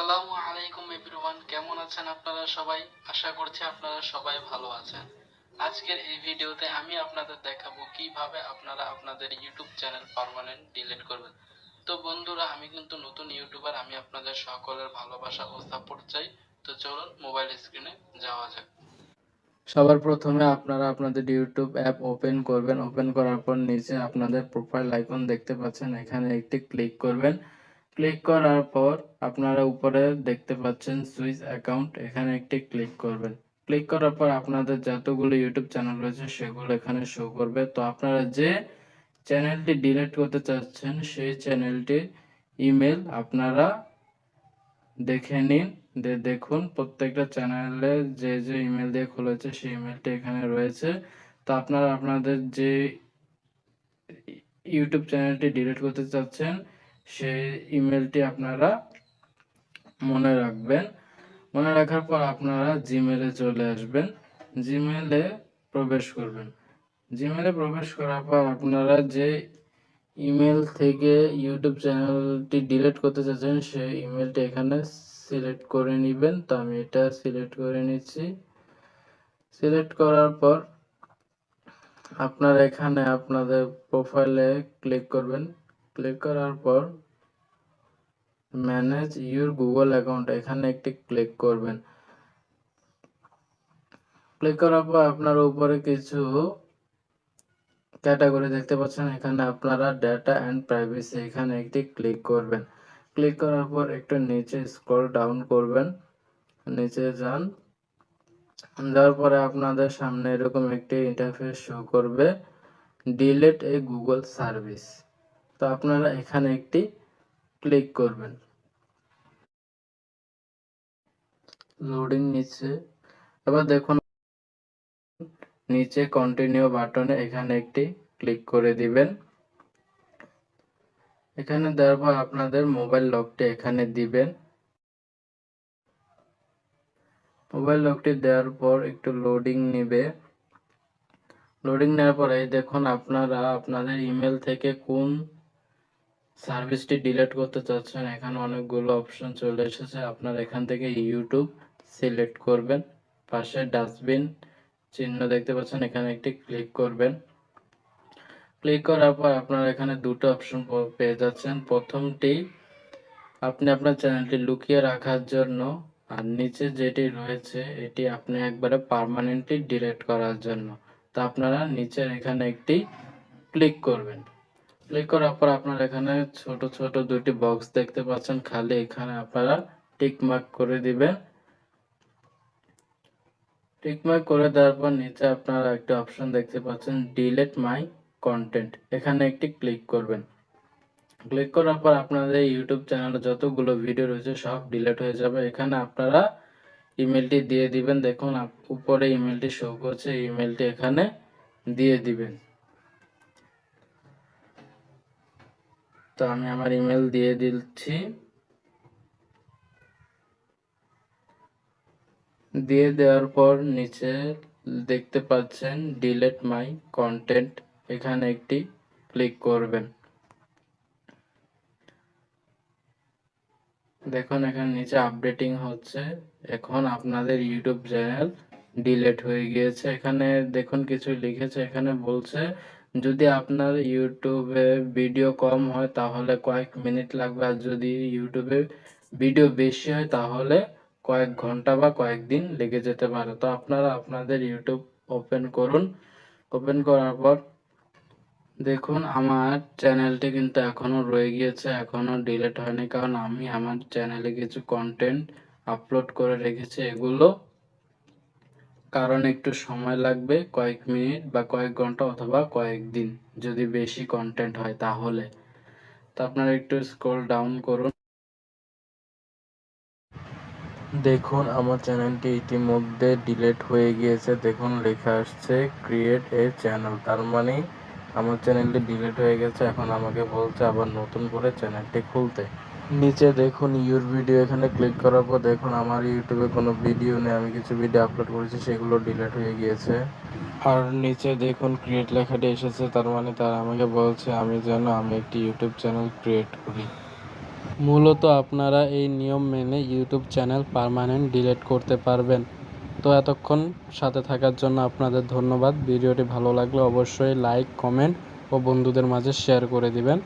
আসসালামু আলাইকুম এভরিওয়ান, কেমন আছেন আপনারা সবাই? আশা করছি আপনারা সবাই ভালো আছেন। আজকের এই ভিডিওতে আমি আপনাদের দেখাবো কিভাবে আপনারা আপনাদের ইউটিউব চ্যানেল পার্মানেন্ট ডিলিট করবেন। তো বন্ধুরা, আমি কিন্তু নতুন ইউটিউবার, আমি আপনাদের সকলের ভালোবাসা ও সাপোর্ট চাই। তো চলুন মোবাইল স্ক্রিনে যাওয়া যাক। সবার প্রথমে আপনারা আপনাদের ইউটিউব অ্যাপ ওপেন করবেন। ওপেন করার পর নিচে আপনাদের প্রোফাইল আইকন দেখতে পাচ্ছেন, এখানে একটি ক্লিক করবেন। ক্লিক করার পর আপনারা উপরে দেখতে পাচ্ছেন সুইচ অ্যাকাউন্ট, এখানে একটি ক্লিক করবেন। ক্লিক করার পর আপনাদের যতগুলো ইউটিউব চ্যানেল রয়েছে সেগুলো এখানে শো করবে। তো আপনারা যে চ্যানেলটি ডিলিট করতে চাচ্ছেন সেই চ্যানেলটির ইমেল আপনারা দেখে নিন। দেখুন প্রত্যেকটা চ্যানেলে যে যে ইমেল দিয়ে খুলেছে সেই ইমেলটি এখানে রয়েছে। তো আপনারা আপনাদের যে ইউটিউব চ্যানেলটি ডিলিট করতে চাচ্ছেন সেই ইমেলটি আপনারা মনে রাখবেন। মনে রাখার পর আপনারা জিমেলে চলে আসবেন, জিমেলে প্রবেশ করবেন। জিমেলে প্রবেশ করার পর আপনারা যে ইমেল থেকে ইউটিউব চ্যানেলটি ডিলিট করতে চাচ্ছেন সেই ইমেলটি এখানে সিলেক্ট করে নেবেন। তো আমি এটা সিলেক্ট করে নিচ্ছি। সিলেক্ট করার পর আপনারা এখানে আপনাদের প্রোফাইলে ক্লিক করবেন। ক্লিক করার পর ম্যানেজ ইউর গুগল অ্যাকাউন্ট, এখানে একটি ক্লিক করবেন। ক্লিক করার পর আপনার উপরে কিছু ক্যাটাগরি দেখতে পাচ্ছেন, এখানে আপনারা ডেটা অ্যান্ড প্রাইভেসি, এখানে একটি ক্লিক করবেন। ক্লিক করার পর একটু নিচে স্ক্রল ডাউন করবেন, নিচে যান। যাওয়ার পরে আপনাদের সামনে এরকম একটি ইন্টারফেস শো করবে, ডিলিট এ গুগল সার্ভিস। তো আপনারা এখানে একটি ক্লিক করবেন। লোডিং নিচ্ছে, এবার দেখুন নিচে কন্টিনিউ বাটনে এখানে একটি ক্লিক করে দিবেন। এখানে দেওয়ার পর আপনাদের মোবাইল লকটি এখানে দিবেন। মোবাইল লকটি দেওয়ার পর একটু লোডিং নেবে। লোডিং নেওয়ার পরে দেখুন আপনারা আপনাদের ইমেল থেকে কোন সার্ভিসটি ডিলিট করতে চাচ্ছেন, এখানে অনেকগুলো অপশন চলে এসেছে। আপনারা এখান থেকে ইউটিউব সিলেক্ট করবেন। পাশে ডাস্টবিন চিহ্ন দেখতে পাচ্ছেন, এখানে একটি ক্লিক করবেন। ক্লিক করার পর আপনারা এখানে দুটো অপশন পেয়ে যাচ্ছেন। প্রথমটি আপনি আপনার চ্যানেলটি লুকিয়ে রাখার জন্য, আর নিচে যেটি রয়েছে এটি আপনি একবারে পার্মানেন্টলি ডিলিট করার জন্য। তো আপনারা নিচের এখানে একটি ক্লিক করবেন। ক্লিক করার পর আপনারা এখানে ছোট ছোট দুটি বক্স দেখতে পাচ্ছেন খালি, এখানে আপনারা টিক মার্ক করে দিবেন। টিক মার্ক করে দেওয়ার পর নিচে আপনারা একটা অপশন দেখতে পাচ্ছেন ডিলিট মাই কন্টেন্ট, এখানে একটি ক্লিক করবেন। ক্লিক করার পর আপনাদের ইউটিউব চ্যানেলে যতগুলো ভিডিও রয়েছে সব ডিলিট হয়ে যাবে। এখানে আপনারা ইমেলটি দিয়ে দিবেন। দেখুন উপরে ইমেলটি শো করছে, ইমেলটি এখানে দিয়ে দিবেন। তো আমি আমার ইমেল দিয়ে দিচ্ছি। দিয়ে দেওয়ার পর নিচে দেখতে পাচ্ছেন ডিলিট মাই কন্টেন্ট, এখানে একটি ক্লিক করবেন। দেখুন এখানে নিচে আপডেটিং হচ্ছে, এখন আপনাদের ইউটিউব চ্যানেল ডিলিট হয়ে গিয়েছে। এখানে দেখুন কিছু লিখেছে, এখানে বলছে যদি আপনার ইউটিউবে ভিডিও কম হয় তাহলে কয়েক মিনিট লাগবে, আর যদি ইউটিউবে ভিডিও বেশি হয় তাহলে কয়েক ঘন্টা বা কয়েকদিন লেগে যেতে পারে। তো আপনারা আপনাদের ইউটিউব ওপেন করুন। ওপেন করার পর দেখুন আমার চ্যানেলটি কিন্তু এখনো রয়ে গিয়েছে, এখনো ডিলিট হয়নি, কারণ আমি আমার চ্যানেলে কিছু কন্টেন্ট আপলোড করে রেখেছি। এগুলো কারণ একটু সময় লাগবে, কয়েক মিনিট বা কয়েক ঘন্টা অথবা কয়েকদিন যদি বেশি কন্টেন্ট হয় তাহলে। তো আপনারা একটু স্ক্রল ডাউন করুন। দেখুন আমার চ্যানেলটি ইতিমধ্যে ডিলিট হয়ে গিয়েছে। দেখুন লেখা আসছে ক্রিয়েট এ চ্যানেল, তার মানে আমার চ্যানেলটি ডিলিট হয়ে গেছে। এখন আমাকে বলছে আবার নতুন করে চ্যানেলটি খুলতে। নিচে দেখুন ইউর ভিডিও, এখানে ক্লিক করার পর দেখুন আমার ইউটিউবে কোনো ভিডিও নেই, আমি কিছু ভিডিও আপলোড করেছি সেগুলো ডিলিট হয়ে গিয়েছে। আর নিচে দেখুন ক্রিয়েট লেখাটি এসেছে, তার মানে তারা আমাকে বলছে আমি একটি ইউটিউব চ্যানেল ক্রিয়েট করি। মূলত আপনারা এই নিয়ম মেনে ইউটিউব চ্যানেল পার্মানেন্ট ডিলিট করতে পারবেন। তো এতক্ষণ সাথে থাকার জন্য আপনাদের ধন্যবাদ। ভিডিওটি ভালো লাগলে অবশ্যই লাইক, কমেন্ট ও বন্ধুদের মাঝে শেয়ার করে দিবেন।